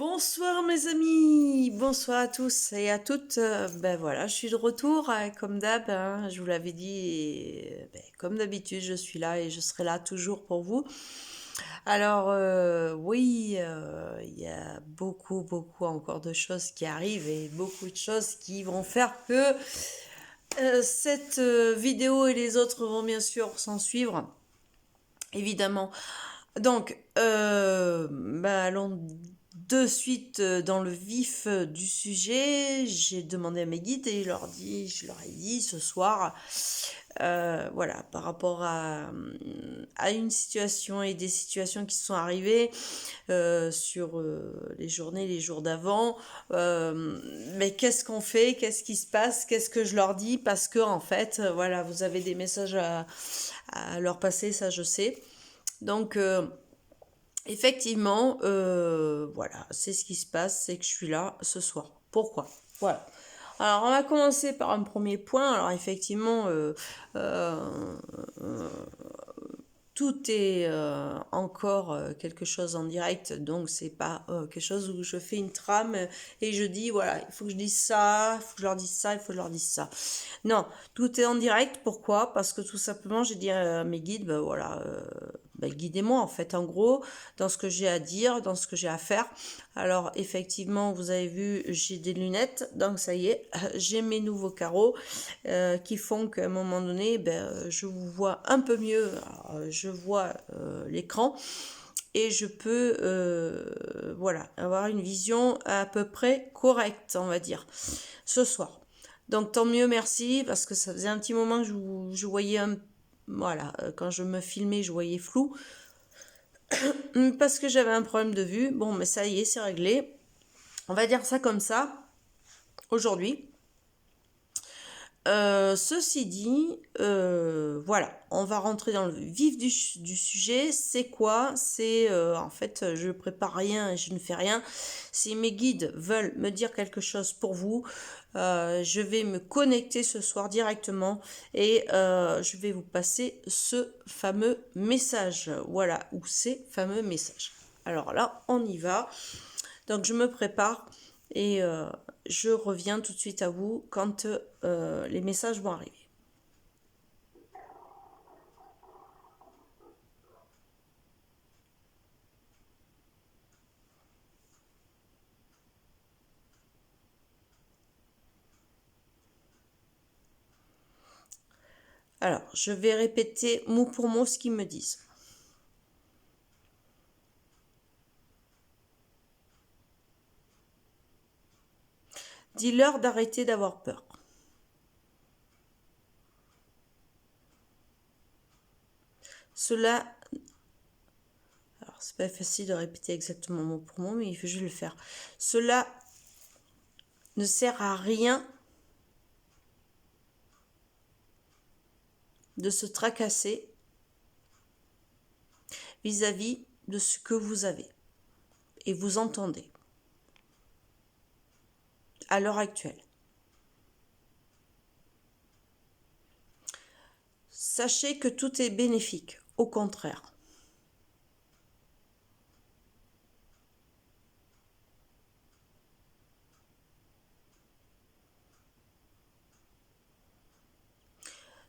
Bonsoir mes amis, bonsoir à tous et à toutes. Ben voilà, je suis de retour comme d'hab, hein, je vous l'avais dit, et, ben, comme d'habitude, je suis là et je serai là toujours pour vous. Alors oui, il y a beaucoup encore de choses qui arrivent et beaucoup de choses qui vont faire que cette vidéo et les autres vont bien sûr s'en suivre, évidemment. Donc, allons de suite dans le vif du sujet. J'ai demandé à mes guides et je leur ai dit ce soir, voilà, par rapport à une situation et des situations qui sont arrivées sur les journées, les jours d'avant. Mais qu'est-ce qu'on fait? Qu'est-ce qui se passe? Qu'est-ce que je leur dis? Parce que en fait, voilà, vous avez des messages à leur passer, ça je sais. Donc, effectivement, voilà, c'est ce qui se passe, c'est que je suis là ce soir. Pourquoi? Voilà. Alors, on va commencer par un premier point. Alors, effectivement, euh, tout est encore quelque chose en direct, donc c'est pas quelque chose où je fais une trame et je dis voilà, il faut que je dise ça, il faut que je leur dise ça, il faut que je leur dise ça. Non, tout est en direct. Pourquoi? Parce que tout simplement, j'ai dit à mes guides, ben voilà, guidez-moi en fait, en gros, dans ce que j'ai à dire, dans ce que j'ai à faire. Alors effectivement, vous avez vu, j'ai des lunettes, donc ça y est, j'ai mes nouveaux carreaux qui font qu'à un moment donné, je vous vois un peu mieux. Alors, je vois l'écran et je peux voilà, avoir une vision à peu près correcte, on va dire, ce soir. Donc tant mieux, merci, parce que ça faisait un petit moment que je voyais voilà, quand je me filmais, je voyais flou, parce que j'avais un problème de vue. Bon, mais ça y est, c'est réglé. On va dire ça comme ça, aujourd'hui. Ceci dit, voilà, on va rentrer dans le vif du sujet. C'est quoi? C'est en fait, je prépare rien et je ne fais rien. Si mes guides veulent me dire quelque chose pour vous, je vais me connecter ce soir directement et je vais vous passer ce fameux message. Voilà, ou ces fameux messages. Alors là, on y va. Donc je me prépare et je reviens tout de suite à vous quand les messages vont arriver. Alors, je vais répéter mot pour mot ce qu'ils me disent. Dis-leur d'arrêter d'avoir peur. Cela, alors c'est pas facile de répéter exactement mot pour mot, mais je vais le faire. Cela ne sert à rien de se tracasser vis-à-vis de ce que vous avez et vous entendez à l'heure actuelle. Sachez que tout est bénéfique, au contraire.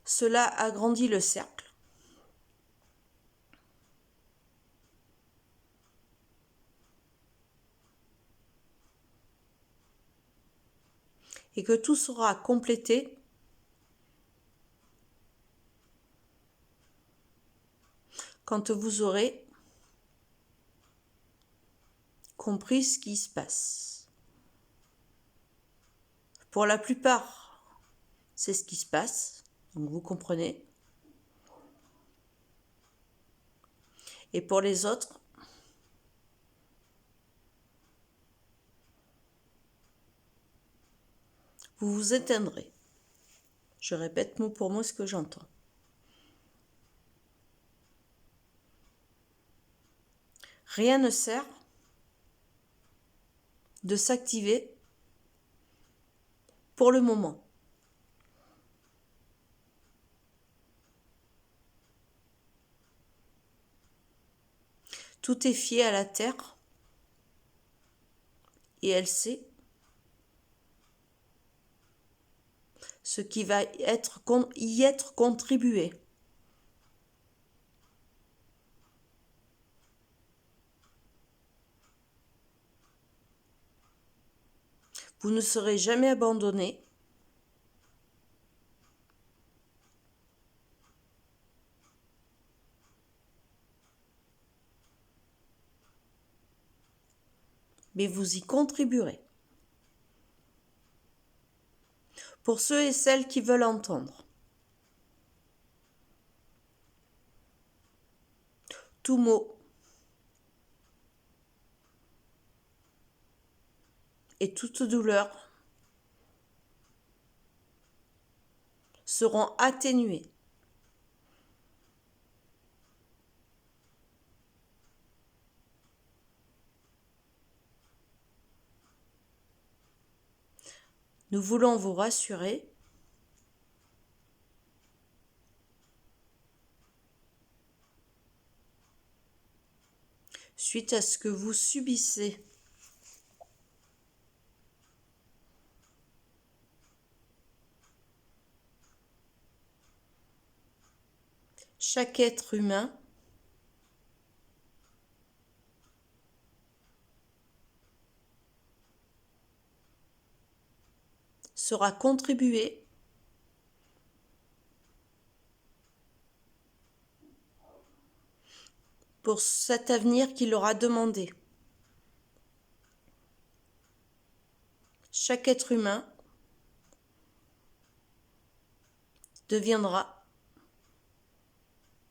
Cela agrandit le cercle. Et que tout sera complété quand vous aurez compris ce qui se passe. Pour la plupart, c'est ce qui se passe, donc vous comprenez. Et pour les autres, vous vous éteindrez. Je répète mot pour mot ce que j'entends. Rien ne sert de s'activer pour le moment. Tout est fié à la terre et elle sait ce qui va y être contribué. Vous ne serez jamais abandonné. Mais vous y contribuerez. Pour ceux et celles qui veulent entendre, tout mot et toute douleur seront atténués. Nous voulons vous rassurer suite à ce que vous subissez. Chaque être humain sera contribué pour cet avenir qu'il aura demandé. Chaque être humain deviendra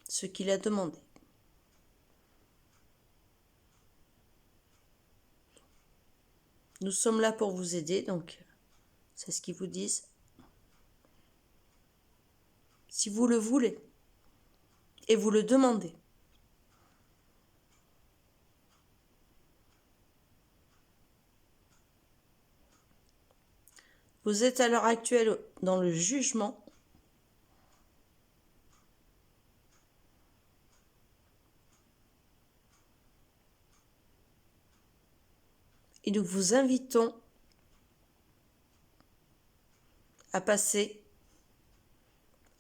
ce qu'il a demandé. Nous sommes là pour vous aider, donc c'est ce qu'ils vous disent. Si vous le voulez et vous le demandez. Vous êtes à l'heure actuelle dans le jugement. Et nous vous invitons à passer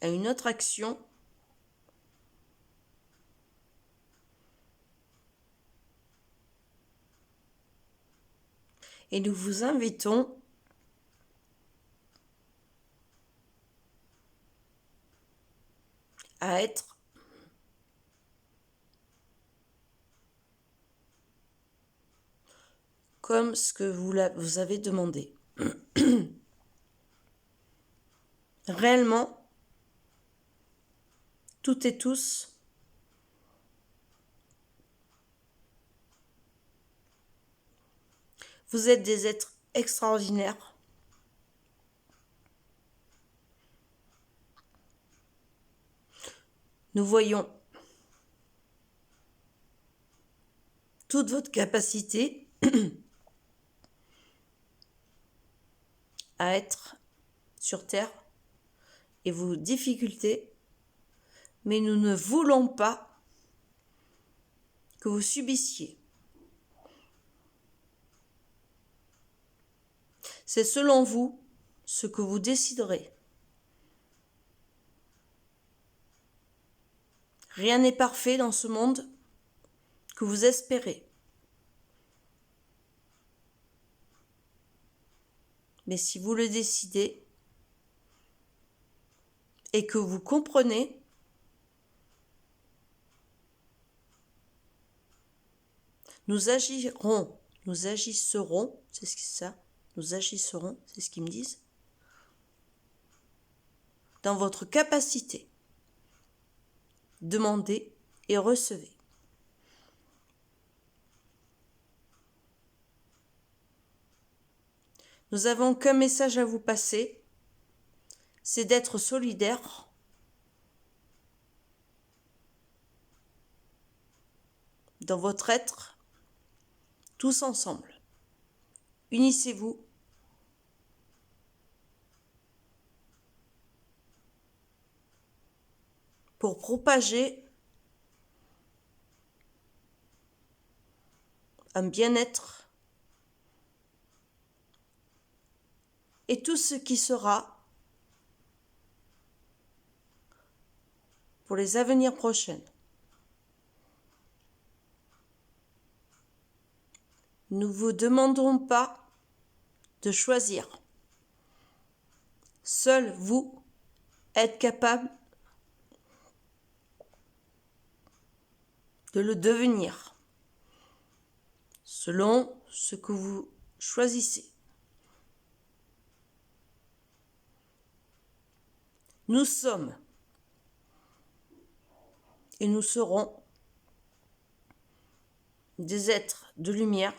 à une autre action et nous vous invitons à être comme ce que vous avez demandé. Réellement, toutes et tous, vous êtes des êtres extraordinaires. Nous voyons toute votre capacité à être sur Terre et vos difficultés, mais nous ne voulons pas que vous subissiez. C'est selon vous ce que vous déciderez. Rien n'est parfait dans ce monde que vous espérez. Mais si vous le décidez et que vous comprenez, nous agisserons, c'est ça, nous agisserons, c'est ce qu'ils me disent, dans votre capacité. Demandez et recevez. Nous avons qu'un message à vous passer, c'est d'être solidaires dans votre être, tous ensemble. Unissez-vous pour propager un bien-être et tout ce qui sera pour les avenirs prochaines. Nous ne vous demanderons pas de choisir. Seul vous êtes capable de le devenir, selon ce que vous choisissez. Nous sommes et nous serons des êtres de lumière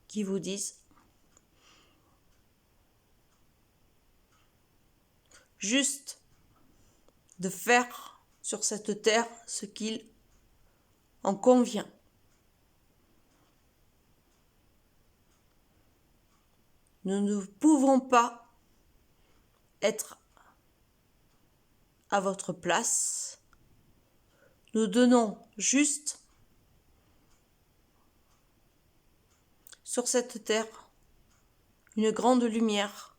qui vous disent juste de faire sur cette terre ce qu'il en convient. Nous ne pouvons pas être à votre place. Nous donnons juste sur cette terre une grande lumière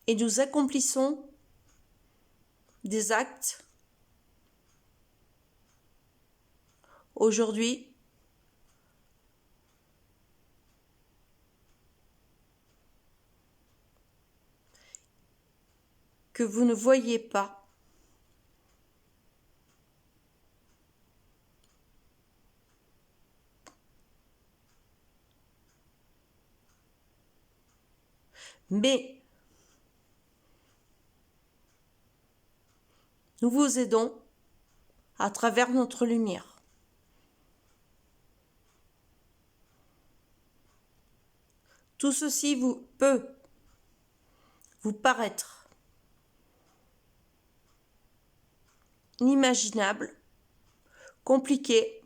et nous accomplissons des actes aujourd'hui que vous ne voyez pas. Mais nous vous aidons à travers notre lumière. Tout ceci peut vous paraître inimaginable, compliqué,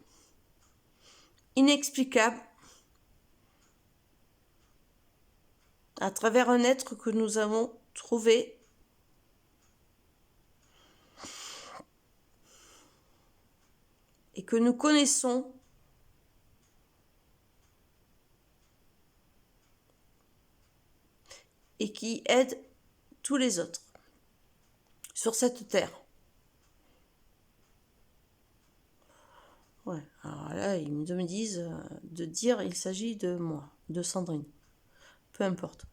inexplicable, à travers un être que nous avons trouvé et que nous connaissons et qui aide tous les autres sur cette terre. Ouais, alors là, ils me disent de dire il s'agit de moi, de Sandrine. Peu importe.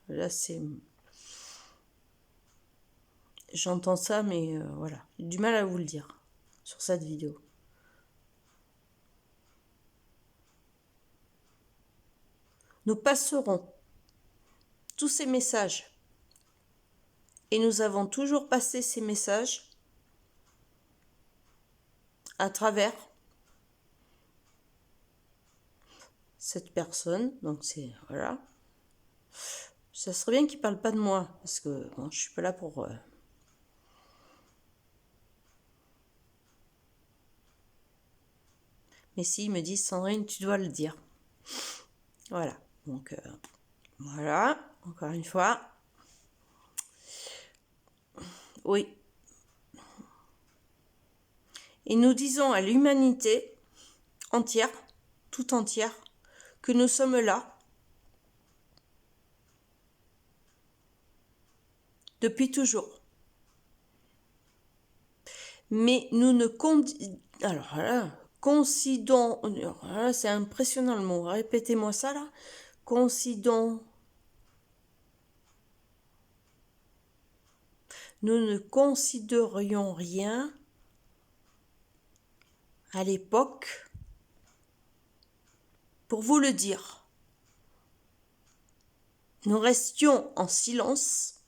Là, c'est... J'entends ça, mais voilà. J'ai du mal à vous le dire sur cette vidéo. Nous passerons tous ces messages. Et nous avons toujours passé ces messages à travers cette personne. Donc c'est... Voilà. Ça serait bien qu'il ne parle pas de moi. Parce que bon, je ne suis pas là pour... Mais si, ils me disent, Sandrine, tu dois le dire. Voilà. Donc, voilà. Encore une fois. Oui. Et nous disons à l'humanité entière, tout entière, que nous sommes là depuis toujours. Mais nous ne alors là, considérons, là, c'est impressionnant le mot, répétez-moi ça là, nous ne considérions rien à l'époque pour vous le dire. Nous restions en silence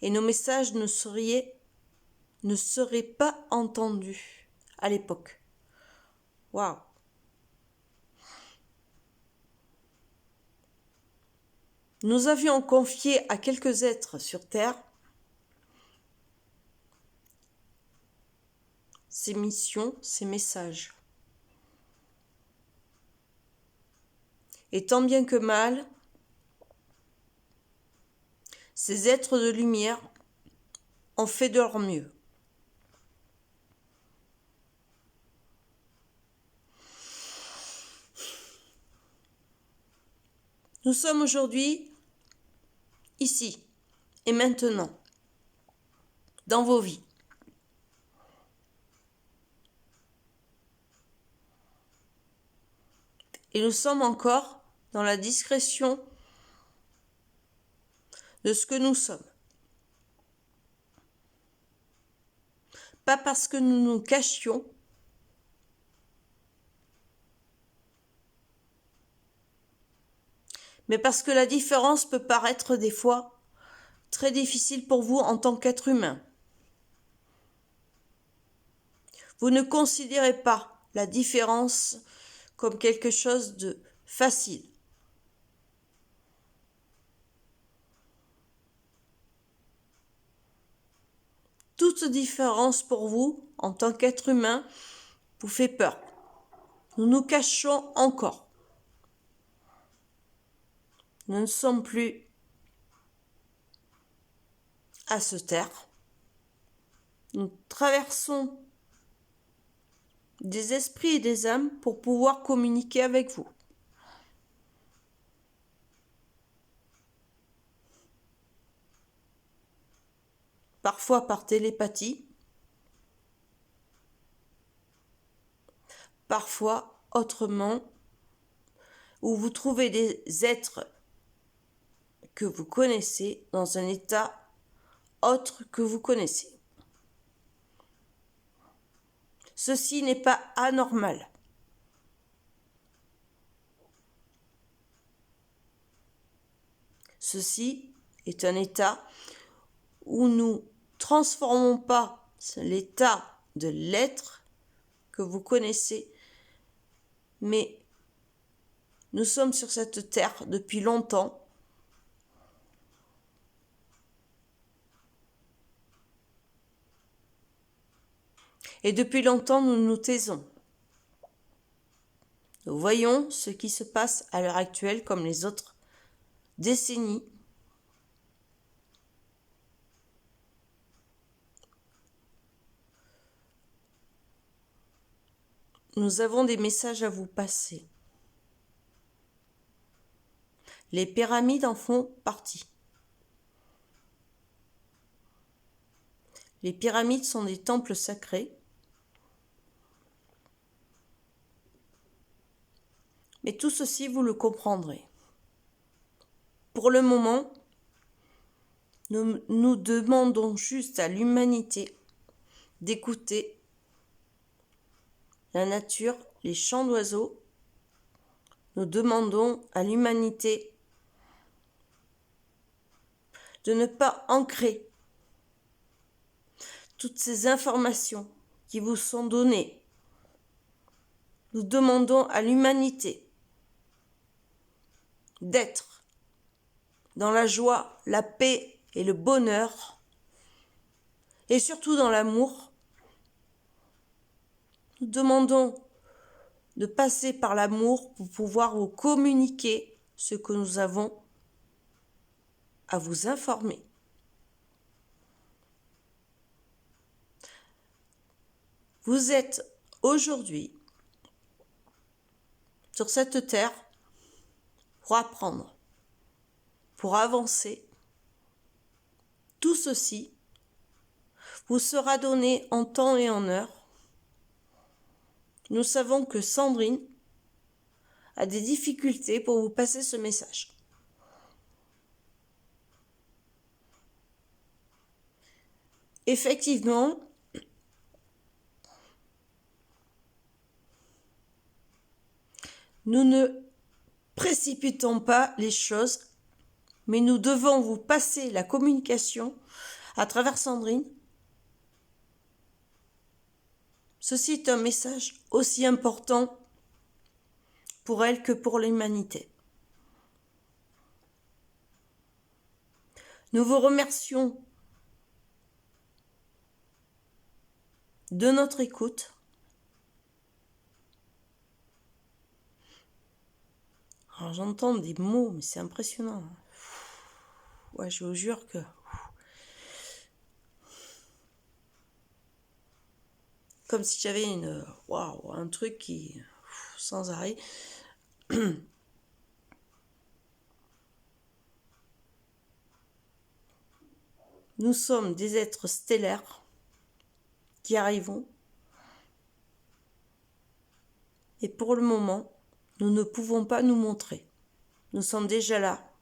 et nos messages ne seraient pas entendus à l'époque. Waouh! Nous avions confié à quelques êtres sur Terre ces missions, ces messages. Et tant bien que mal, ces êtres de lumière ont fait de leur mieux. Nous sommes aujourd'hui, ici et maintenant, dans vos vies. Et nous sommes encore dans la discrétion de ce que nous sommes. Pas parce que nous nous cachions, mais parce que la différence peut paraître des fois très difficile pour vous en tant qu'être humain. Vous ne considérez pas la différence comme quelque chose de facile. Toute différence pour vous, en tant qu'être humain, vous fait peur. Nous nous cachons encore. Nous ne sommes plus à se taire. Nous traversons des esprits et des âmes pour pouvoir communiquer avec vous. Parfois par télépathie, parfois autrement, où vous trouvez des êtres que vous connaissez dans un état autre que vous connaissez. Ceci n'est pas anormal. Ceci est un état où nous transformons pas l'état de l'être que vous connaissez, mais nous sommes sur cette terre depuis longtemps. Et depuis longtemps, nous nous taisons. Nous voyons ce qui se passe à l'heure actuelle comme les autres décennies. Nous avons des messages à vous passer. Les pyramides en font partie. Les pyramides sont des temples sacrés. Mais tout ceci, vous le comprendrez. Pour le moment, nous demandons juste à l'humanité d'écouter la nature, les chants d'oiseaux. Nous demandons à l'humanité de ne pas ancrer toutes ces informations qui vous sont données. Nous demandons à l'humanité d'être dans la joie, la paix et le bonheur, et surtout dans l'amour. Nous demandons de passer par l'amour pour pouvoir vous communiquer ce que nous avons à vous informer. Vous êtes aujourd'hui sur cette terre pour apprendre, pour avancer. Tout ceci vous sera donné en temps et en heure. Nous savons que Sandrine a des difficultés pour vous passer ce message. Effectivement, nous ne précipitons pas les choses, mais nous devons vous passer la communication à travers Sandrine. Ceci est un message aussi important pour elle que pour l'humanité. Nous vous remercions de notre écoute. Alors j'entends des mots, mais c'est impressionnant. Ouais, je vous jure que... Comme si j'avais un truc qui... sans arrêt. Nous sommes des êtres stellaires qui arrivons. Et pour le moment, nous ne pouvons pas nous montrer. Nous sommes déjà là.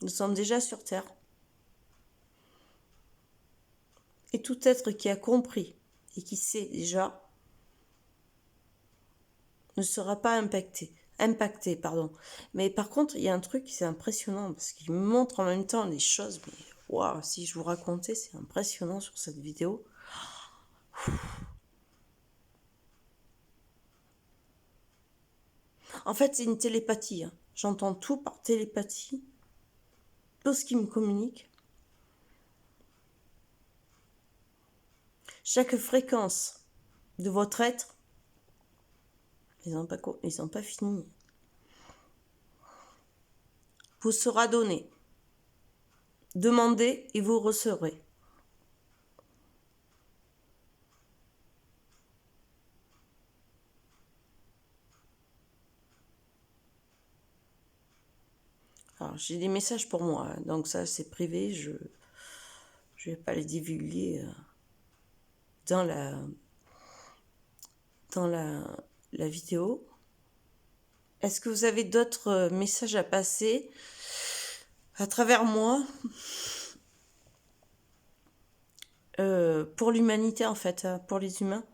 Nous sommes déjà sur Terre. Et tout être qui a compris et qui sait déjà ne sera pas impacté. Mais par contre, il y a un truc, c'est impressionnant, parce qu'il me montre en même temps les choses, mais waouh, si je vous racontais, c'est impressionnant sur cette vidéo. En fait, c'est une télépathie. Hein. J'entends tout par télépathie. Tout ce qui me communique. Chaque fréquence de votre être, ils n'ont pas fini, vous sera donné. Demandez et vous recevrez. Alors, j'ai des messages pour moi, hein, donc ça c'est privé, je vais pas les divulguer dans la vidéo. Est-ce que vous avez d'autres messages à passer à travers moi pour l'humanité en fait, pour les humains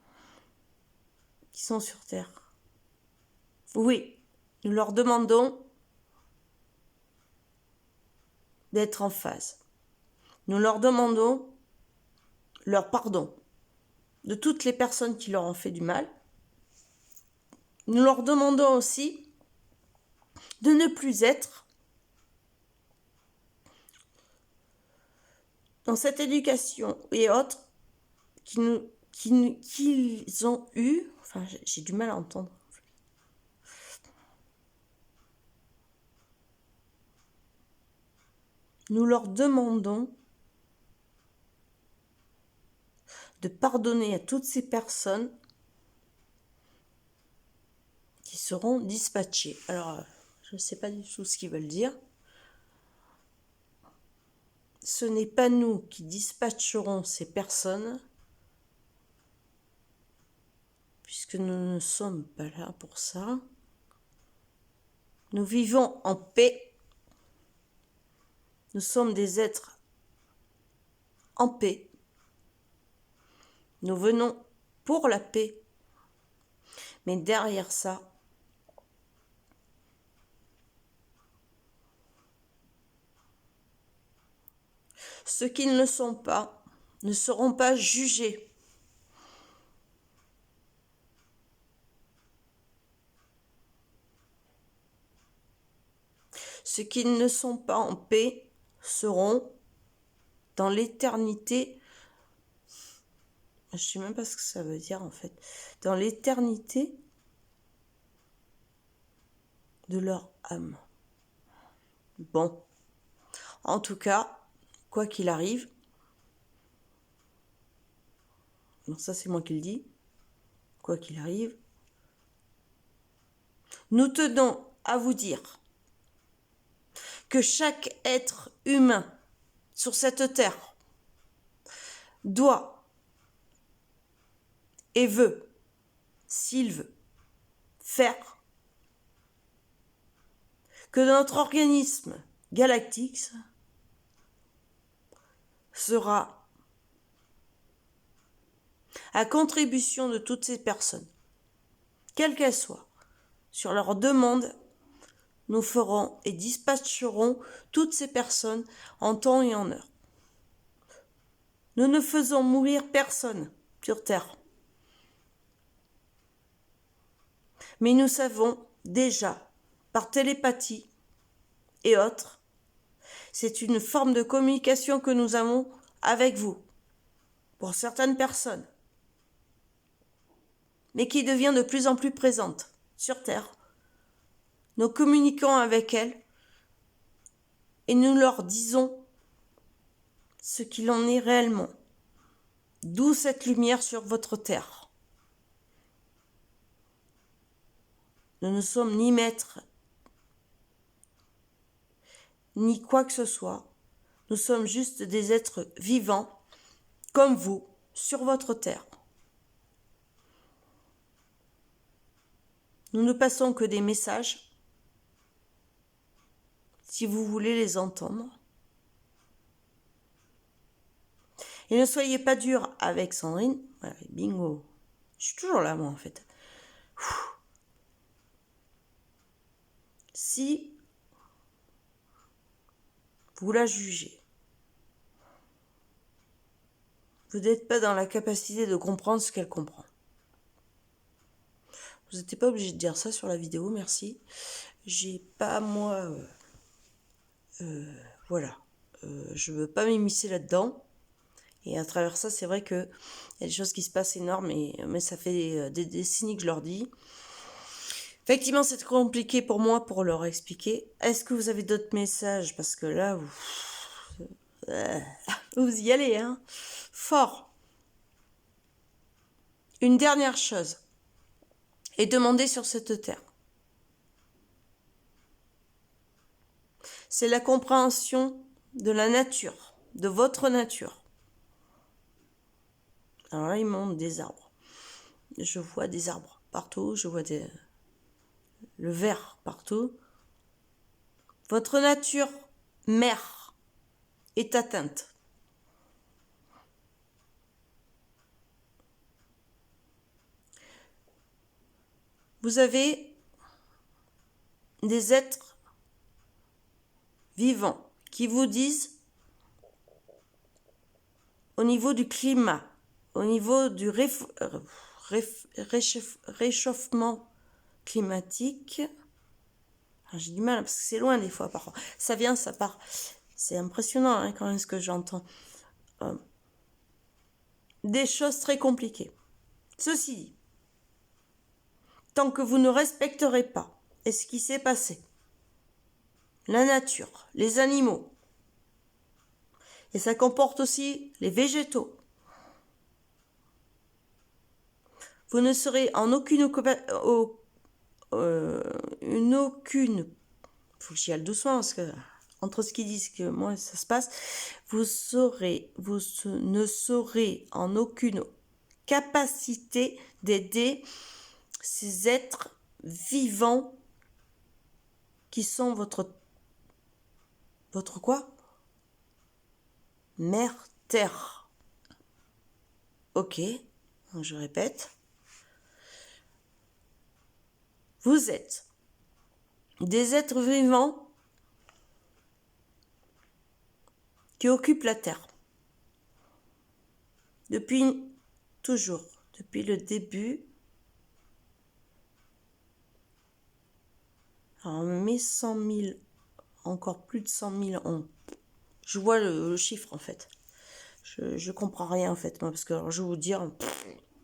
qui sont sur Terre? Oui, nous leur demandons d'être en phase. Nous leur demandons leur pardon de toutes les personnes qui leur ont fait du mal. Nous leur demandons aussi de ne plus être dans cette éducation et autres qu'ils ont eu. Enfin, j'ai du mal à entendre. Nous leur demandons de pardonner à toutes ces personnes qui seront dispatchées. Alors, je ne sais pas du tout ce qu'ils veulent dire. Ce n'est pas nous qui dispatcherons ces personnes, puisque nous ne sommes pas là pour ça. Nous vivons en paix. Nous sommes des êtres en paix. Nous venons pour la paix. Mais derrière ça, ceux qui ne le sont pas ne seront pas jugés. Ceux qui ne sont pas en paix seront dans l'éternité. Je ne sais même pas ce que ça veut dire en fait. Dans l'éternité de leur âme. Bon. En tout cas, quoi qu'il arrive, non, ça c'est moi qui le dis, quoi qu'il arrive, nous tenons à vous dire que chaque être humain sur cette terre doit et veut, s'il veut, faire que notre organisme galactique sera à contribution de toutes ces personnes, quelles qu'elles soient, sur leur demande. Nous ferons et dispatcherons toutes ces personnes en temps et en heure. Nous ne faisons mourir personne sur Terre. Mais nous savons déjà, par télépathie et autres, c'est une forme de communication que nous avons avec vous, pour certaines personnes, mais qui devient de plus en plus présente sur Terre. Nous communiquons avec elles et nous leur disons ce qu'il en est réellement. D'où cette lumière sur votre terre. Nous ne sommes ni maîtres, ni quoi que ce soit. Nous sommes juste des êtres vivants, comme vous, sur votre terre. Nous ne passons que des messages, si vous voulez les entendre. Et ne soyez pas dur avec Sandrine. Ouais, bingo. Je suis toujours là, moi, en fait. Si vous la jugez, vous n'êtes pas dans la capacité de comprendre ce qu'elle comprend. Vous n'étiez pas obligé de dire ça sur la vidéo, merci. J'ai pas, moi... voilà. Je veux pas m'immiscer là-dedans. Et à travers ça, c'est vrai qu'il y a des choses qui se passent énormes, mais ça fait des décennies que je leur dis. Effectivement, c'est compliqué pour moi pour leur expliquer. Est-ce que vous avez d'autres messages? Parce que là, vous y allez, hein. Fort. Une dernière chose est demandée sur cette terre. C'est la compréhension de la nature, de votre nature. Alors là, il monte des arbres. Je vois des arbres partout, je vois le vert partout. Votre nature mère est atteinte. Vous avez des êtres vivants qui vous disent, au niveau du climat, au niveau du réchauffement climatique, j'ai du mal parce que c'est loin des fois parfois, ça vient, ça part, c'est impressionnant hein, quand même ce que j'entends. Des choses très compliquées. Ceci dit, tant que vous ne respecterez pas et ce qui s'est passé, la nature, les animaux, et ça comporte aussi les végétaux, vous ne serez en aucune faut que j'y aille doucement parce que entre ce qu'ils disent que moi ça se passe, vous ne serez en aucune capacité d'aider ces êtres vivants qui sont votre quoi? Mère Terre. Ok, je répète. Vous êtes des êtres vivants qui occupent la Terre. Depuis toujours, depuis le début. Alors, on met 100 000, encore plus de 100 000 ans. Je vois le chiffre en fait. Je comprends rien en fait, moi, parce que alors, je vais vous dire,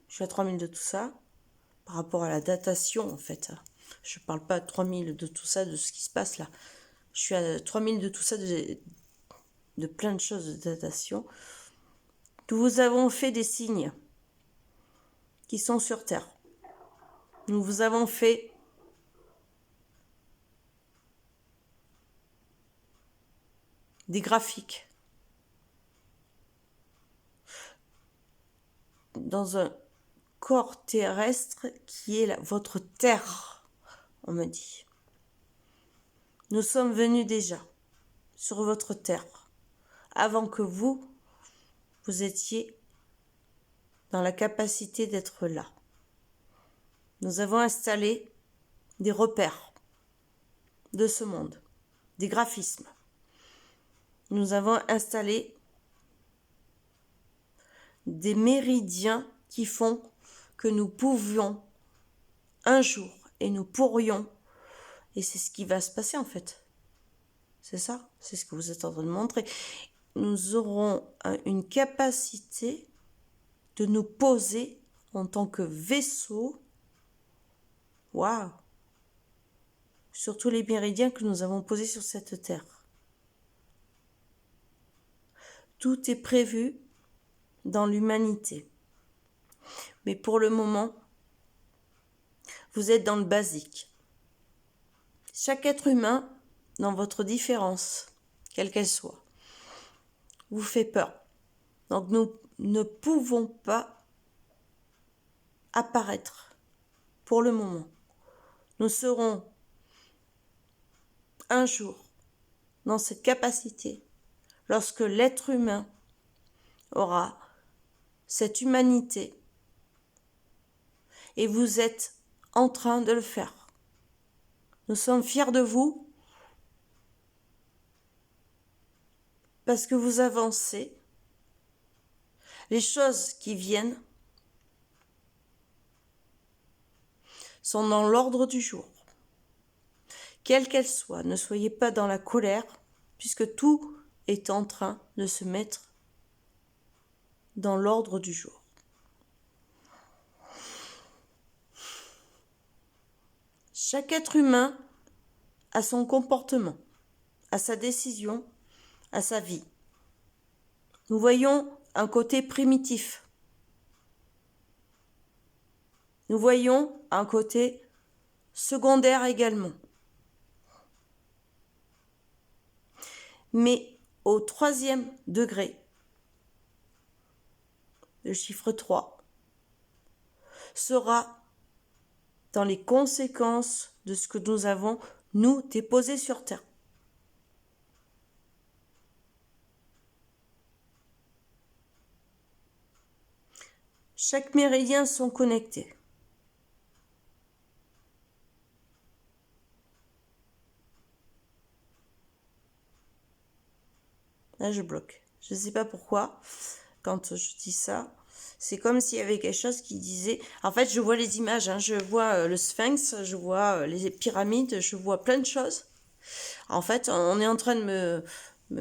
je suis à 3000 de tout ça, par rapport à la datation en fait. Je parle pas à 3000 de tout ça, de ce qui se passe là. Je suis à 3000 de tout ça, de plein de choses de datation. Nous vous avons fait des signes qui sont sur Terre. Nous vous avons fait des graphiques dans un corps terrestre qui est votre terre, on me dit. Nous sommes venus déjà sur votre terre avant que vous étiez dans la capacité d'être là. Nous avons installé des repères de ce monde, des graphismes. Nous avons installé des méridiens qui font que nous pouvions un jour, et nous pourrions, et c'est ce qui va se passer en fait. C'est ça, c'est ce que vous êtes en train de montrer. Nous aurons une capacité de nous poser en tant que vaisseau. Waouh! Sur tous les méridiens que nous avons posés sur cette terre. Tout est prévu dans l'humanité. Mais pour le moment, vous êtes dans le basique. Chaque être humain, dans votre différence, quelle qu'elle soit, vous fait peur. Donc nous ne pouvons pas apparaître pour le moment. Nous serons un jour dans cette capacité lorsque l'être humain aura cette humanité et vous êtes en train de le faire. Nous sommes fiers de vous parce que vous avancez. Les choses qui viennent sont dans l'ordre du jour. Quelles qu'elles soient, ne soyez pas dans la colère puisque tout est en train de se mettre dans l'ordre du jour. Chaque être humain a son comportement, a sa décision, a sa vie. Nous voyons un côté primitif. Nous voyons un côté secondaire également. Mais au 3e degré, le chiffre 3 sera dans les conséquences de ce que nous avons, nous, déposé sur Terre. Chaque méridien sont connectés. Là, je bloque. Je ne sais pas pourquoi, quand je dis ça, c'est comme s'il y avait quelque chose qui disait... En fait, je vois les images, hein. Je vois le sphinx, je vois les pyramides, je vois plein de choses. En fait, on est en train de me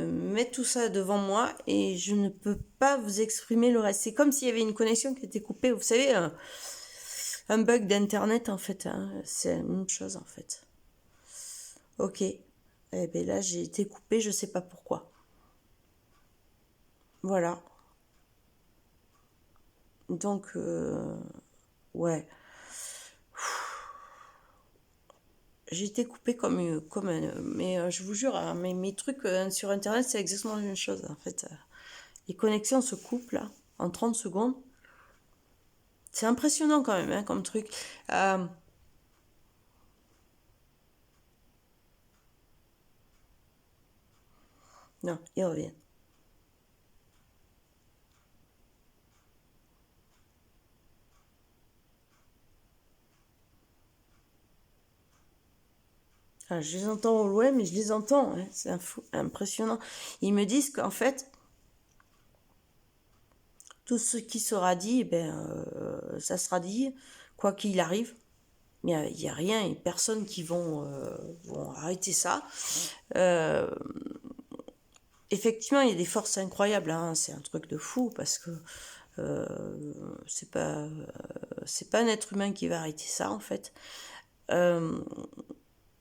mettre tout ça devant moi et je ne peux pas vous exprimer le reste. C'est comme s'il y avait une connexion qui était coupée. Vous savez, un bug d'internet en fait, hein. C'est la même chose en fait. Ok. Eh bien là, j'ai été coupée, je sais pas pourquoi. Voilà. Donc, ouais. J'ai été coupée mais je vous jure, hein, mes trucs sur internet, c'est exactement la même chose en fait. Les connexions se coupent là, en 30 secondes. C'est impressionnant quand même, hein, comme truc. Non, ils reviennent. Ah, je les entends au loin, mais je les entends, hein. C'est impressionnant. Ils me disent qu'en fait, tout ce qui sera dit, eh ben, ça sera dit, quoi qu'il arrive. Mais il n'y a rien et personne qui vont arrêter ça. Effectivement, il y a des forces incroyables, hein. C'est un truc de fou parce que c'est pas un être humain qui va arrêter ça en fait.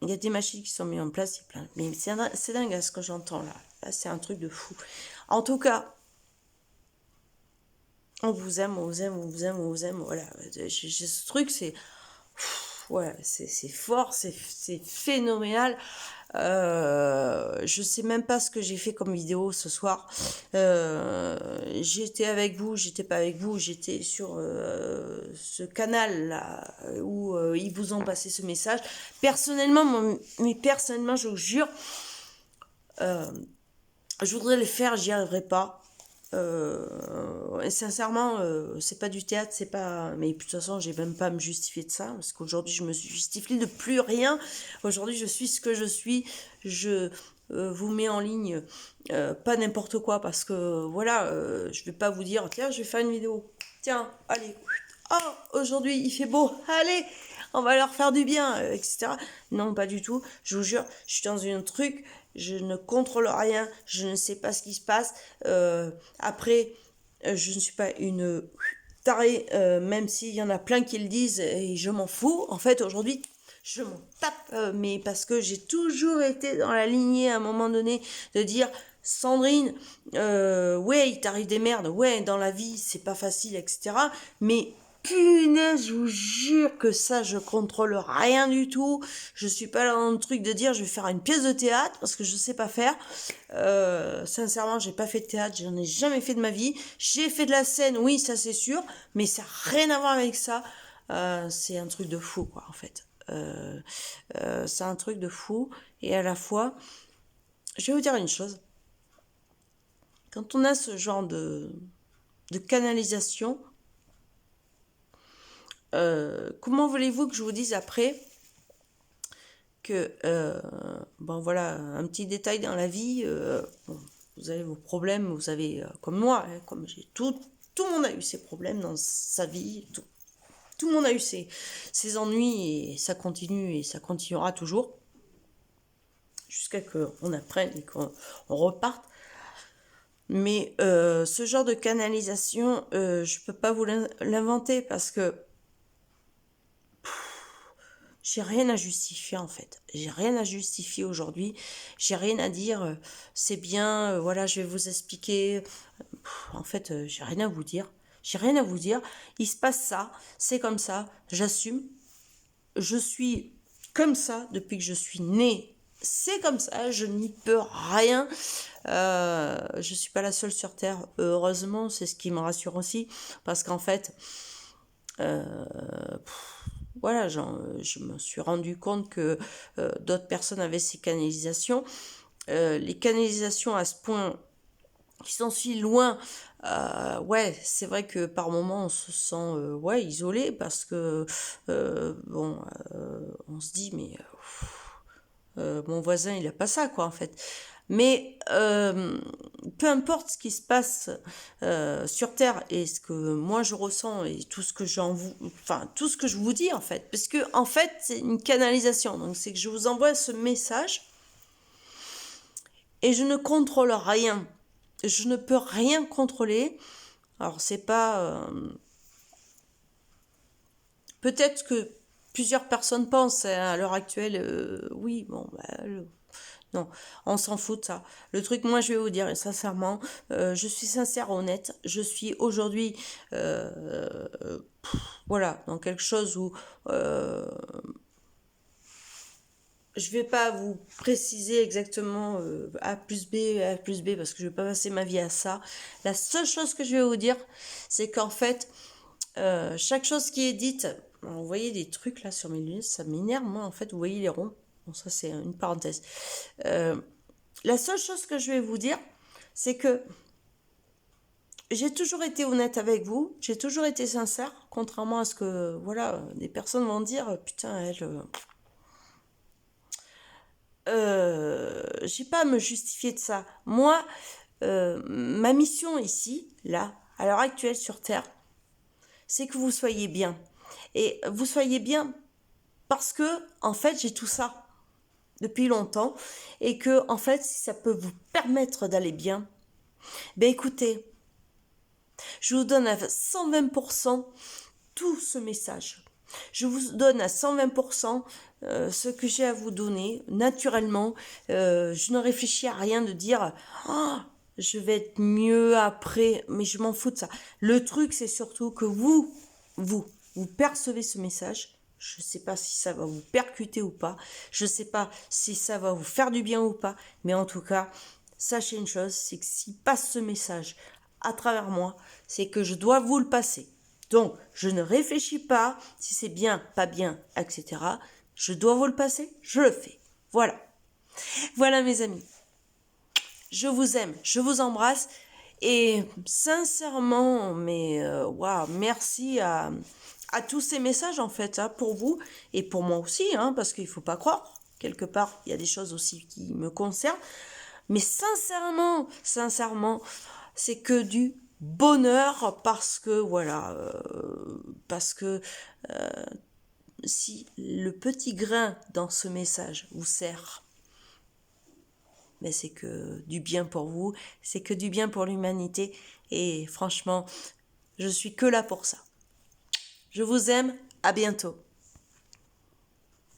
Il y a des machines qui sont mises en place, mais c'est dingue à ce que j'entends là. Là, c'est un truc de fou. En tout cas, on vous aime, on vous aime, on vous aime, on vous aime. Voilà, j'ai ce truc, c'est ouais, c'est fort, c'est phénoménal. Je sais même pas ce que j'ai fait comme vidéo ce soir. J'étais avec vous, j'étais pas avec vous, j'étais sur ce canal là où ils vous ont passé ce message. Personnellement, je vous jure, je voudrais le faire, j'y arriverai pas. Et sincèrement, c'est pas du théâtre, c'est pas. Mais de toute façon, j'ai même pas à me justifier de ça, parce qu'aujourd'hui, je me justifie de plus rien. Aujourd'hui, je suis ce que je suis. Je vous mets en ligne, pas n'importe quoi, parce que voilà, je vais pas vous dire, tiens, je vais faire une vidéo. Tiens, allez. Oh, aujourd'hui, il fait beau. Allez, on va leur faire du bien, etc. Non, pas du tout. Je vous jure, je suis dans un truc. Je ne contrôle rien, je ne sais pas ce qui se passe. Après, je ne suis pas une tarée, même s'il y en a plein qui le disent, et je m'en fous. En fait, aujourd'hui, je m'en tape, mais parce que j'ai toujours été dans la lignée à un moment donné de dire Sandrine, ouais, il t'arrive des merdes, ouais, dans la vie, c'est pas facile, etc. Mais punaise, je vous jure que ça, je contrôle rien du tout. Je suis pas dans le truc de dire je vais faire une pièce de théâtre parce que je sais pas faire. Sincèrement, j'ai pas fait de théâtre, j'en ai jamais fait de ma vie. J'ai fait de la scène, oui, ça c'est sûr, mais ça n'a rien à voir avec ça. C'est un truc de fou, quoi, en fait. C'est un truc de fou. Et à la fois, je vais vous dire une chose. Quand on a ce genre de canalisation, comment voulez-vous que je vous dise après que, bon voilà, un petit détail dans la vie, bon, vous avez vos problèmes, vous avez, comme moi, hein, comme j'ai tout le monde a eu ses problèmes dans sa vie, tout le monde a eu ses ennuis et ça continue et ça continuera toujours jusqu'à qu'on apprenne et qu'on reparte. Mais ce genre de canalisation, je peux pas vous l'inventer parce que j'ai rien à justifier en fait. J'ai rien à justifier aujourd'hui. J'ai rien à dire. C'est bien. Voilà, je vais vous expliquer. En fait, j'ai rien à vous dire. J'ai rien à vous dire. Il se passe ça. C'est comme ça. J'assume. Je suis comme ça depuis que je suis née. C'est comme ça. Je n'y peux rien. Je suis pas la seule sur Terre. Heureusement, c'est ce qui me rassure aussi, parce qu'en fait. Voilà, je me suis rendu compte que d'autres personnes avaient ces canalisations. Les canalisations à ce point, qui sont si loin, ouais, c'est vrai que par moments on se sent ouais, isolé parce que, bon, on se dit, mais mon voisin il a pas ça, quoi, en fait. Mais peu importe ce qui se passe sur Terre et ce que moi je ressens et tout ce que tout ce que je vous dis en fait, parce que en fait c'est une canalisation, donc c'est que je vous envoie ce message et je ne contrôle rien, je ne peux rien contrôler. Alors c'est pas peut-être que plusieurs personnes pensent à l'heure actuelle, oui, bon, bah, non, on s'en fout de ça. Le truc, moi, je vais vous dire, et sincèrement, je suis sincère, honnête. Je suis aujourd'hui, voilà, dans quelque chose où je vais pas vous préciser exactement A plus B, parce que je vais pas passer ma vie à ça. La seule chose que je vais vous dire, c'est qu'en fait, chaque chose qui est dite, vous voyez des trucs là sur mes lunettes, ça m'énerve, moi, en fait, vous voyez les ronds. Bon, ça, c'est une parenthèse. La seule chose que je vais vous dire, c'est que j'ai toujours été honnête avec vous, j'ai toujours été sincère, contrairement à ce que, voilà, des personnes vont dire, putain, elle, j'ai pas à me justifier de ça. Moi, ma mission ici, là, à l'heure actuelle sur Terre, c'est que vous soyez bien. Et vous soyez bien parce que, en fait, j'ai tout ça depuis longtemps et que, en fait, si ça peut vous permettre d'aller bien, ben écoutez, je vous donne à 120% tout ce message. Je vous donne à 120% ce que j'ai à vous donner, naturellement. Je ne réfléchis à rien de dire oh, je vais être mieux après, mais je m'en fous de ça. Le truc, c'est surtout que vous percevez ce message. Je ne sais pas si ça va vous percuter ou pas. Je ne sais pas si ça va vous faire du bien ou pas. Mais en tout cas, sachez une chose, c'est que s'il passe ce message à travers moi, c'est que je dois vous le passer. Donc, je ne réfléchis pas si c'est bien, pas bien, etc. Je dois vous le passer, je le fais. Voilà. Voilà mes amis. Je vous aime, je vous embrasse. Et sincèrement, mais waouh, merci à tous ces messages en fait, hein, pour vous et pour moi aussi, hein, parce qu'il ne faut pas croire. Quelque part, il y a des choses aussi qui me concernent. Mais sincèrement, c'est que du bonheur parce que voilà, parce que si le petit grain dans ce message vous sert, mais c'est que du bien pour vous, c'est que du bien pour l'humanité et franchement, je suis que là pour ça. Je vous aime, à bientôt.